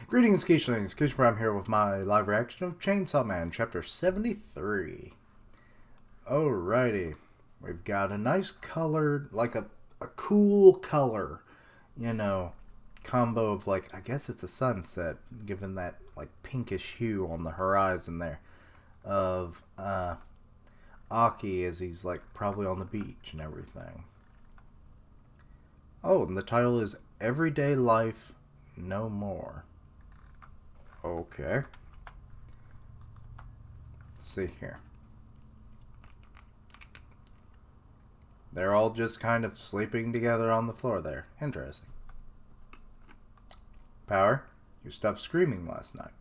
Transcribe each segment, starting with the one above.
Greetings, Keishlings. Kish Prime here with my live reaction of Chainsaw Man, Chapter 73. Alrighty. We've got a nice colored, like a cool color, you know, combo of like, I guess it's a sunset, given that like pinkish hue on the horizon there of Aki as he's like probably on the beach and everything. Oh, and the title is Everyday Life No More. Okay. Let's see here. They're all just kind of sleeping together on the floor there. Interesting. Power, you stopped screaming last night.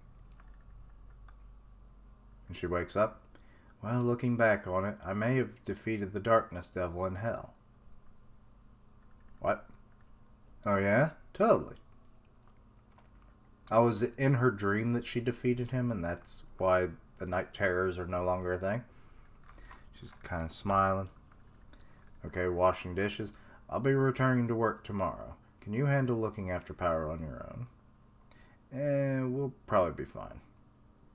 And she wakes up. Well, looking back on it, I may have defeated the darkness devil in hell. What? Oh yeah? Totally. Oh, was it in her dream that she defeated him, and that's why the night terrors are no longer a thing? She's kind of smiling. Okay, washing dishes. I'll be returning to work tomorrow. Can you handle looking after Power on your own? We'll probably be fine.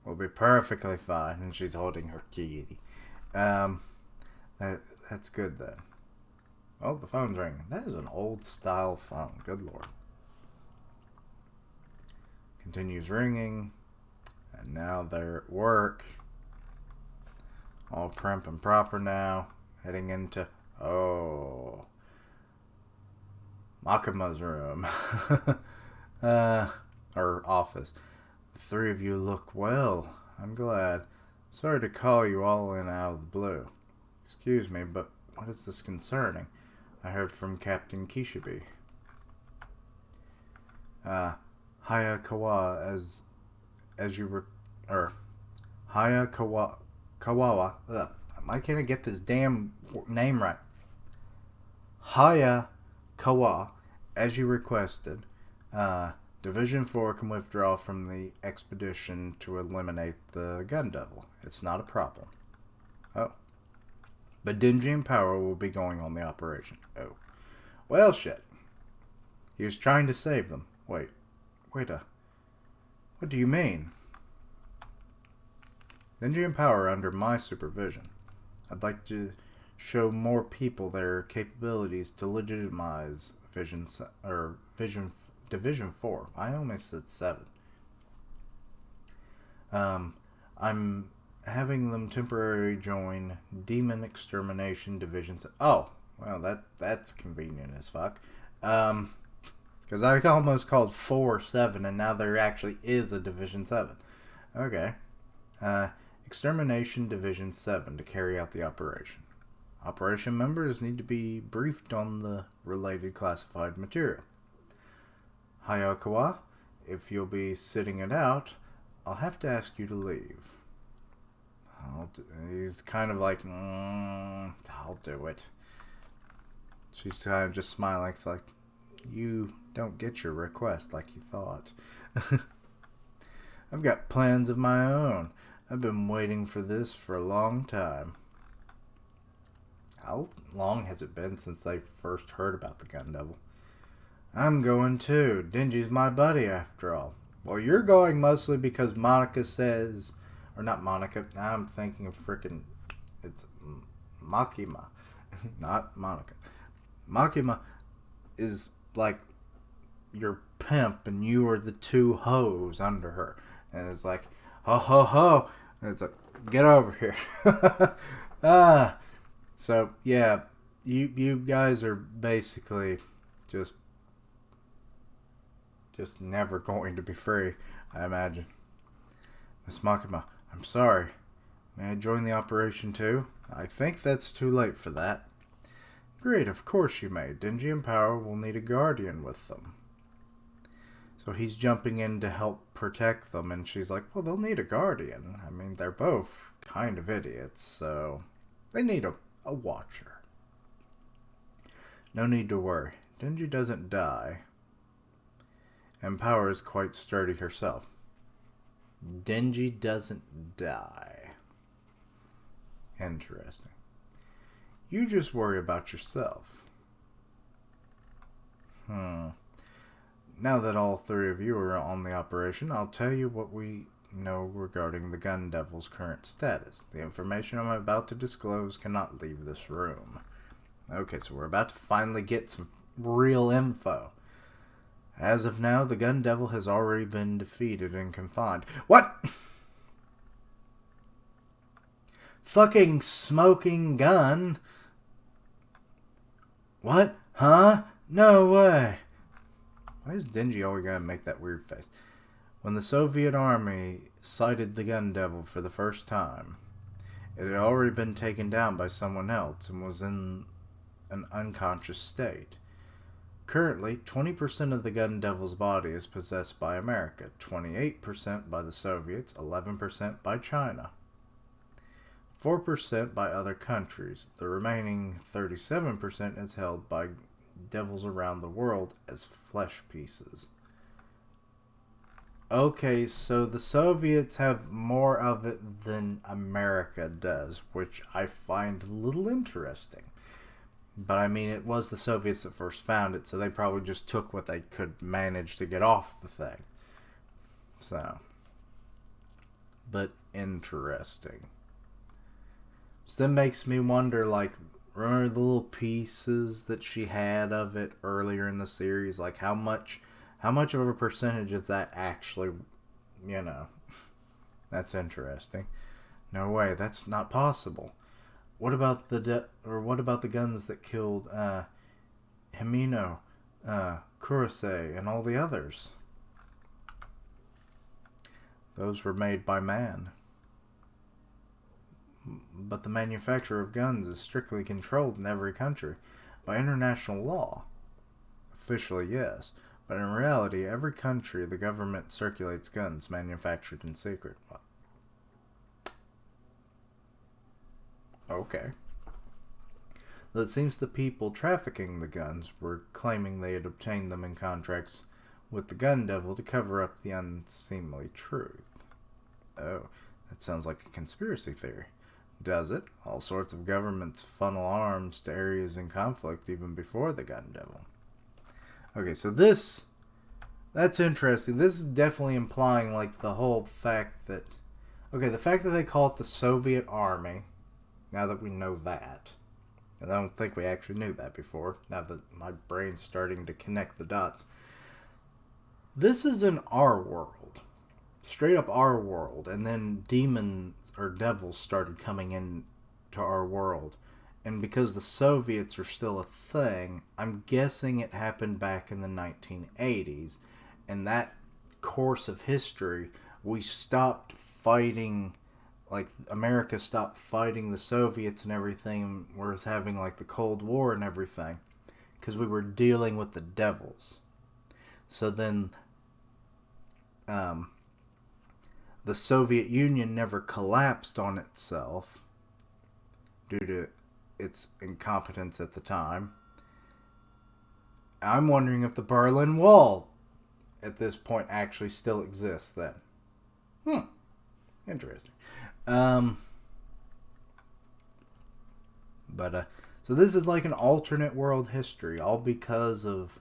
We'll be perfectly fine. And she's holding her kitty. That's good then. Oh, the phone's ringing. That is an old style phone. Good lord. Continues ringing, and now they're at work, all prim and proper now, heading into, oh, Makima's room, or office. The three of you look well, I'm glad. Sorry to call you all in out of the blue. Excuse me, but what is this concerning? I heard from Captain Kishibe. Hayakawa as you were, or Kawawa. Why can't I get this damn name right? Hayakawa, as you requested. Division 4 can withdraw from the expedition to eliminate the gun devil. It's not a problem. Oh. But Denji and Power will be going on the operation. Oh. Well, shit. He was trying to save them. Wait, what do you mean? Denji and Power are under my supervision. I'd like to show more people their capabilities to legitimize Division 4. I almost said 7. I'm having them temporarily join Demon Extermination Division. Oh, well, that's convenient as fuck. Because I almost called 4 7, and now there actually is a Division 7. Okay. Extermination Division 7 to carry out the operation. Operation members need to be briefed on the related classified material. Hayakawa, if you'll be sitting it out, I'll have to ask you to leave. He's kind of like, I'll do it. She's kind of just smiling. It's like, you don't get your request like you thought. I've got plans of my own. I've been waiting for this for a long time. How long has it been since they first heard about the gun devil? I'm going too. Denji's my buddy after all. Well, you're going mostly because Monica says, or not Monica, I'm thinking of frickin', it's Makima, not Monica. Makima is like your pimp, and you are the two hoes under her, and it's like, ho ho ho, and it's like, get over here. So yeah, you guys are basically just never going to be free, I imagine. Miss Makima, I'm sorry. May I join the operation too? I think that's too late for that. Great, of course you may. Denji and Power will need a guardian with them. So he's jumping in to help protect them, and she's like, well, they'll need a guardian. I mean, they're both kind of idiots, so they need a watcher. No need to worry. Denji doesn't die. And Power is quite sturdy herself. Denji doesn't die. Interesting. You just worry about yourself. Now that all three of you are on the operation, I'll tell you what we know regarding the Gun Devil's current status. The information I'm about to disclose cannot leave this room. Okay, so we're about to finally get some real info. As of now, the Gun Devil has already been defeated and confined. What? Fucking smoking gun? What? Huh? No way. Why is Dingy always gotta make that weird face? When the Soviet army sighted the Gun Devil for the first time, it had already been taken down by someone else and was in an unconscious state. Currently, 20% of the Gun Devil's body is possessed by America, 28% by the Soviets, 11% by China, 4% by other countries. The remaining 37% is held by devils around the world as flesh pieces. Okay, so the Soviets have more of it than America does, which I find a little interesting. But I mean, it was the Soviets that first found it, so they probably just took what they could manage to get off the thing. So, but interesting. So that makes me wonder, like, remember the little pieces that she had of it earlier in the series? Like, how much of a percentage is that actually, you know? That's interesting. No way, that's not possible. What about what about the guns that killed Himino, Kurosei, and all the others? Those were made by man. But the manufacture of guns is strictly controlled in every country by international law. Officially, yes. But in reality, every country, the government circulates guns manufactured in secret. Okay. Though it seems the people trafficking the guns were claiming they had obtained them in contracts with the Gun Devil to cover up the unseemly truth. Oh, that sounds like a conspiracy theory. Does it? All sorts of governments funnel arms to areas in conflict even before the Gun Devil. Okay, so that's interesting. This is definitely implying, like, the whole fact that... Okay, the fact that they call it the Soviet Army, now that we know that, and I don't think we actually knew that before, now that my brain's starting to connect the dots. This is in our world. Straight up our world. And then demons or devils started coming in to our world. And because the Soviets are still a thing, I'm guessing it happened back in the 1980s. And that course of history, we stopped fighting, like, America stopped fighting the Soviets and everything, whereas having, like, the Cold War and everything, because we were dealing with the devils. So then, the Soviet Union never collapsed on itself due to its incompetence at the time. I'm wondering if the Berlin Wall at this point actually still exists then. Interesting. So this is like an alternate world history, all because of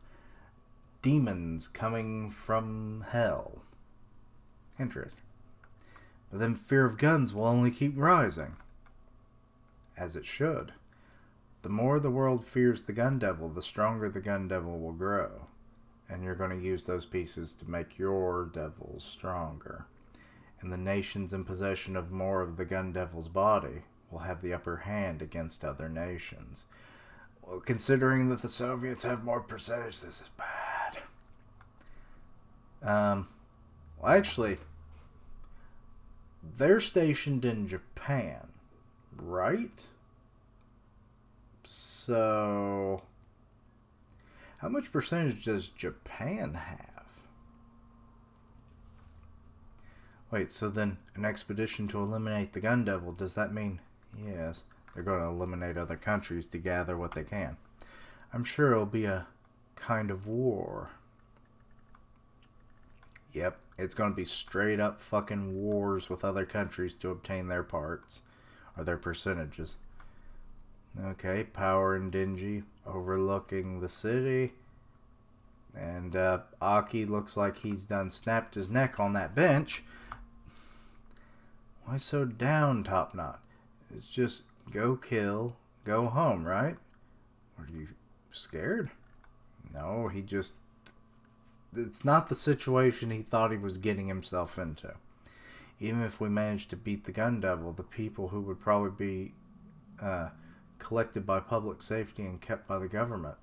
demons coming from hell. Interesting. But then fear of guns will only keep rising. As it should. The more the world fears the Gun Devil, the stronger the Gun Devil will grow. And you're going to use those pieces to make your devils stronger. And the nations in possession of more of the Gun Devil's body will have the upper hand against other nations. Well, considering that the Soviets have more percentage, this is bad. Well, actually, they're stationed in Japan, right? So, how much percentage does Japan have? Wait, so then an expedition to eliminate the Gun Devil, does that mean, yes, they're going to eliminate other countries to gather what they can? I'm sure it'll be a kind of war. Yep, it's going to be straight up fucking wars with other countries to obtain their parts, or their percentages. Okay, Power and Dingy overlooking the city. And Aki looks like he's done snapped his neck on that bench. Why so down, Top Knot? It's just go kill, go home, right? Are you scared? No, he just... It's not the situation he thought he was getting himself into. Even if we managed to beat the Gun Devil, the people who would probably be collected by public safety and kept by the government.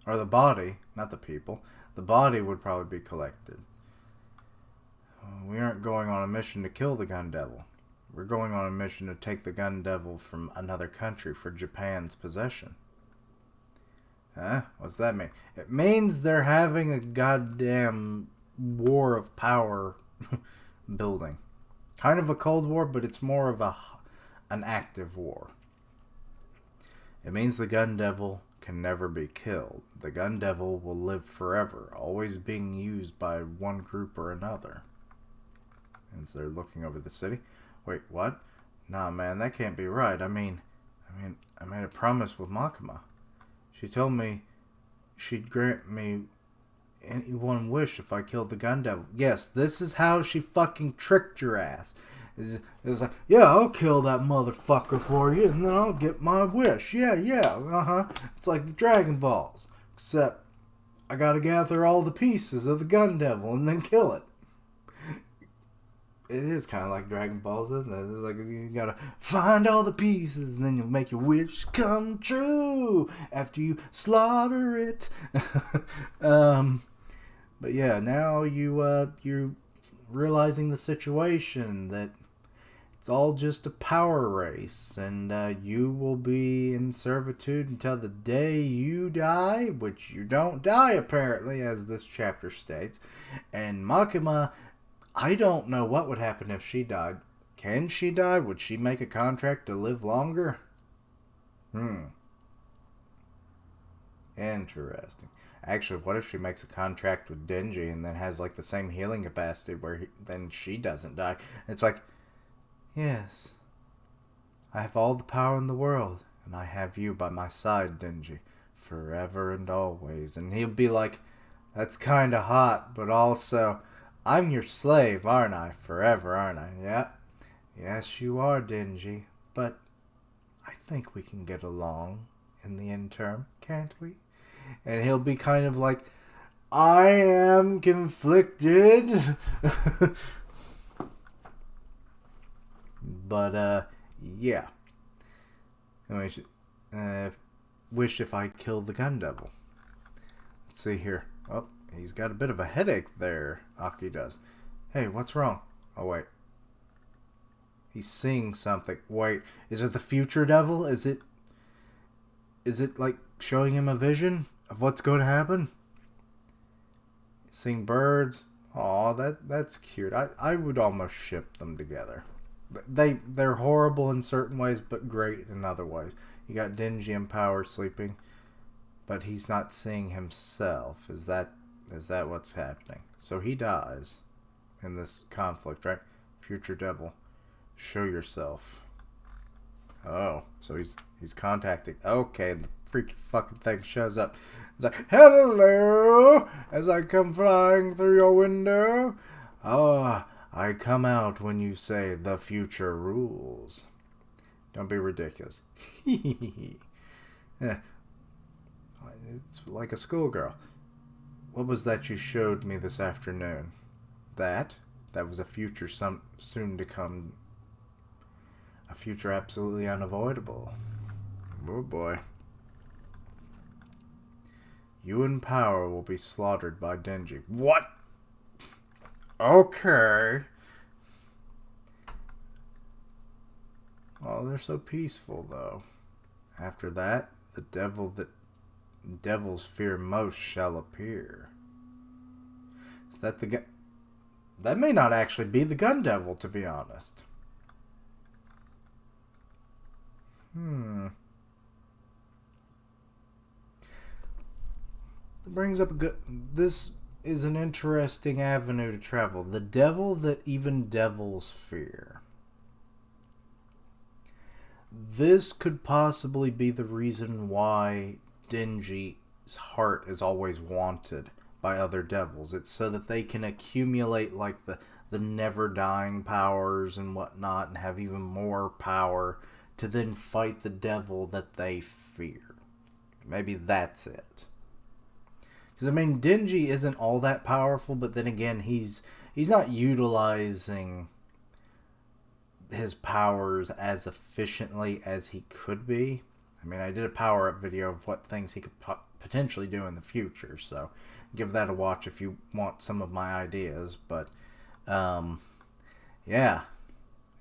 Or the body, not the people. The body would probably be collected. We aren't going on a mission to kill the Gun Devil. We're going on a mission to take the Gun Devil from another country for Japan's possession. Huh? What's that mean? It means they're having a goddamn war of power building. Kind of a Cold War, but it's more of an active war. It means the Gun Devil can never be killed. The Gun Devil will live forever, always being used by one group or another. And so they're looking over the city. Wait, what? Nah, man, that can't be right. I mean, I made a promise with Makima. She told me she'd grant me any one wish if I killed the Gun Devil. Yes, this is how she fucking tricked your ass. It was like, yeah, I'll kill that motherfucker for you, and then I'll get my wish. Yeah, It's like the Dragon Balls. Except, I gotta gather all the pieces of the Gun Devil and then kill it. It is kind of like Dragon Balls, isn't it? It's like you gotta find all the pieces, and then you'll make your wish come true after you slaughter it. But yeah, now you're realizing the situation, that it's all just a power race, and you will be in servitude until the day you die, which you don't die apparently, as this chapter states. And Makima, I don't know what would happen if she died. Can she die? Would she make a contract to live longer? Interesting. Actually, what if she makes a contract with Denji and then has like the same healing capacity where then she doesn't die? It's like, yes, I have all the power in the world, and I have you by my side, Denji, forever and always. And he'll be like, that's kind of hot, but also, I'm your slave, aren't I? Forever, aren't I? Yeah. Yes, you are, Denji. But I think we can get along in the interim, can't we? And he'll be kind of like, I am conflicted. But, yeah. Anyway, wish if I killed the Gun Devil. Let's see here. Oh, he's got a bit of a headache there, Aki does. Hey, what's wrong? Oh, wait. He's seeing something. Wait, is it the future devil? Is it like showing him a vision of what's going to happen? Seeing birds. Aw, that's cute. I would almost ship them together. They're horrible in certain ways, but great in other ways. You got Denji and Power sleeping, but he's not seeing himself. Is that what's happening? So he dies in this conflict, right? Future devil, show yourself. Oh, so he's contacting. Okay, the freaky fucking thing shows up. It's like, hello, as I come flying through your window. Oh, I come out when you say the future rules. Don't be ridiculous. Yeah. It's like a schoolgirl. What was that you showed me this afternoon? That was a future soon to come. A future absolutely unavoidable. Oh boy. You and Power will be slaughtered by Denji. What? Okay. Oh, they're so peaceful, though. After that, the devil that devils fear most shall appear. Is that the gun? That may not actually be the Gun Devil, to be honest. That brings up a good... This is an interesting avenue to travel. The devil that even devils fear. This could possibly be the reason why Denji heart is always wanted by other devils. It's so that they can accumulate like the never dying powers and whatnot and have even more power to then fight the devil that they fear. Maybe that's it. Because I mean, Denji isn't all that powerful, but then again, he's not utilizing his powers as efficiently as he could be. I mean, I did a power-up video of what things he could potentially do in the future, so give that a watch if you want some of my ideas. But yeah,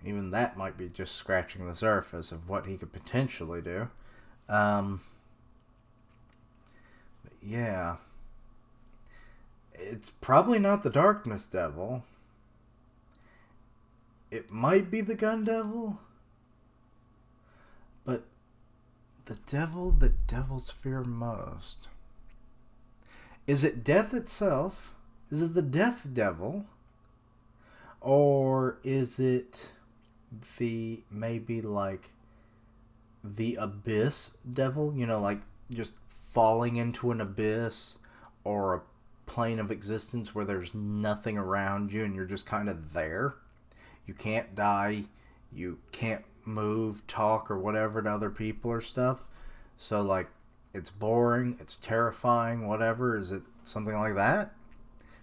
even that might be just scratching the surface of what he could potentially do. But yeah, it's probably not the Darkness Devil. It might be the Gun Devil, but the devil that devils fear most. Is it death itself? Is it the Death Devil? Or is it the, maybe like, the Abyss Devil? You know, like, just falling into an abyss or a plane of existence where there's nothing around you and you're just kind of there. You can't die, you can't move, talk, or whatever to other people or stuff. So, like, it's boring, it's terrifying, whatever. Is it something like that?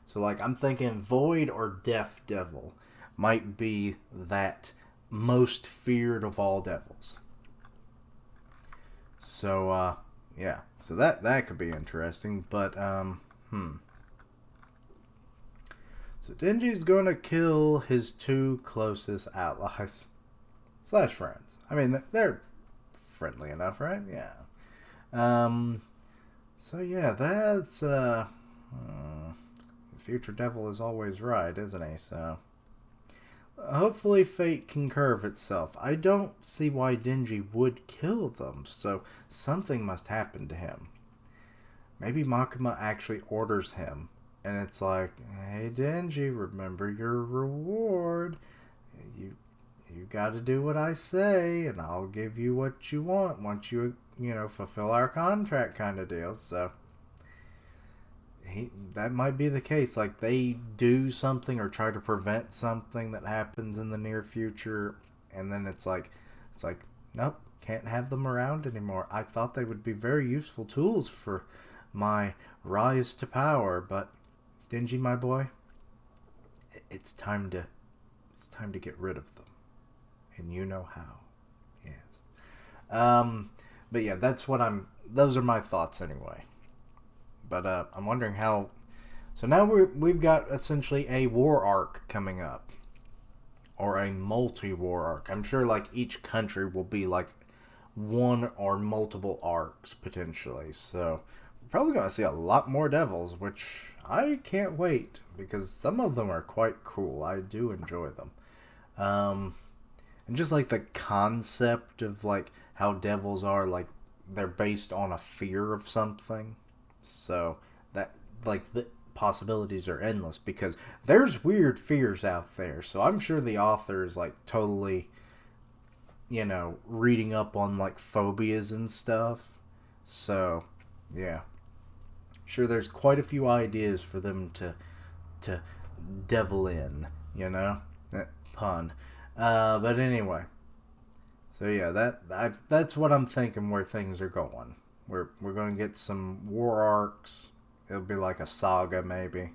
So, like, I'm thinking Void or Death Devil might be that most feared of all devils. So, yeah. So that could be interesting. But, So Denji's gonna kill his two closest allies / friends. I mean, they're friendly enough, right? Yeah. So yeah, that's the future devil is always right, isn't he? So hopefully fate can curve itself. I don't see why Denji would kill them, so something must happen to him. Maybe Makima actually orders him. And it's like, hey Denji, remember your reward. You got to do what I say, and I'll give you what you want once you fulfill our contract, kind of deal. So that might be the case. Like, they do something or try to prevent something that happens in the near future, and then it's like, nope, can't have them around anymore. I thought they would be very useful tools for my rise to power, but Denji, my boy, it's time to get rid of them, and you know how. Yes. But yeah, those are my thoughts anyway. But I'm wondering how. So now we've got essentially a war arc coming up, or a multi-war arc. I'm sure like each country will be like one or multiple arcs potentially. So we're probably gonna see a lot more devils, which I can't wait, because some of them are quite cool. I do enjoy them. And just like the concept of like how devils are, like they're based on a fear of something. So that, like, the possibilities are endless, because there's weird fears out there. So I'm sure the author is like totally, reading up on like phobias and stuff. So yeah. Sure, there's quite a few ideas for them to devil in, that pun. But anyway, so yeah, that's what I'm thinking where things are going. We're going to get some war arcs. It'll be like a saga, maybe.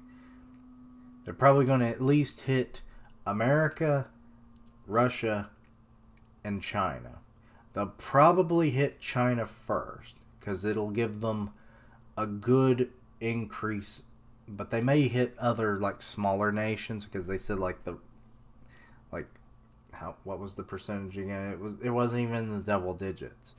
They're probably going to at least hit America, Russia, and China. They'll probably hit China first, because it'll give them a good increase, but they may hit other like smaller nations, because they said like what was the percentage again? It wasn't even in the double digits.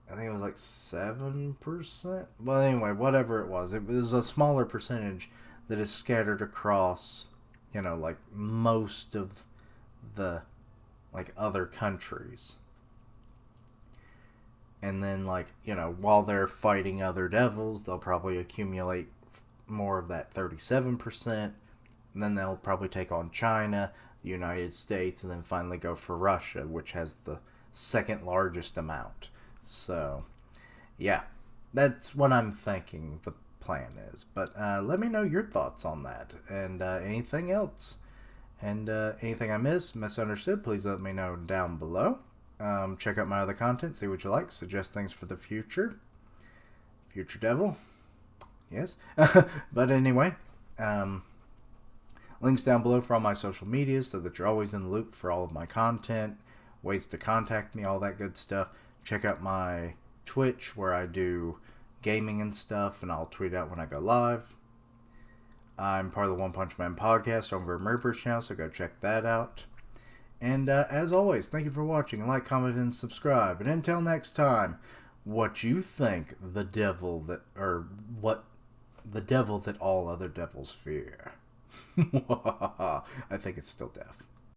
I think it was like 7%. Well, anyway, whatever it was a smaller percentage that is scattered across, like most of the like other countries. And then, like, while they're fighting other devils, they'll probably accumulate more of that 37%. And then they'll probably take on China, the United States, and then finally go for Russia, which has the second largest amount. So, yeah. That's what I'm thinking the plan is. But let me know your thoughts on that and anything else. And anything I missed, misunderstood, please let me know down below. Check out my other content, see what you like, suggest things for the future. Future Devil. Yes. But anyway, links down below for all my social medias so that you're always in the loop for all of my content, ways to contact me, all that good stuff. Check out my Twitch where I do gaming and stuff, and I'll tweet out when I go live. I'm part of the One Punch Man podcast over at Merber's channel, so go check that out. And as always, thank you for watching. Like, comment, and subscribe. And until next time, what you think the devil that all other devils fear? I think it's still death.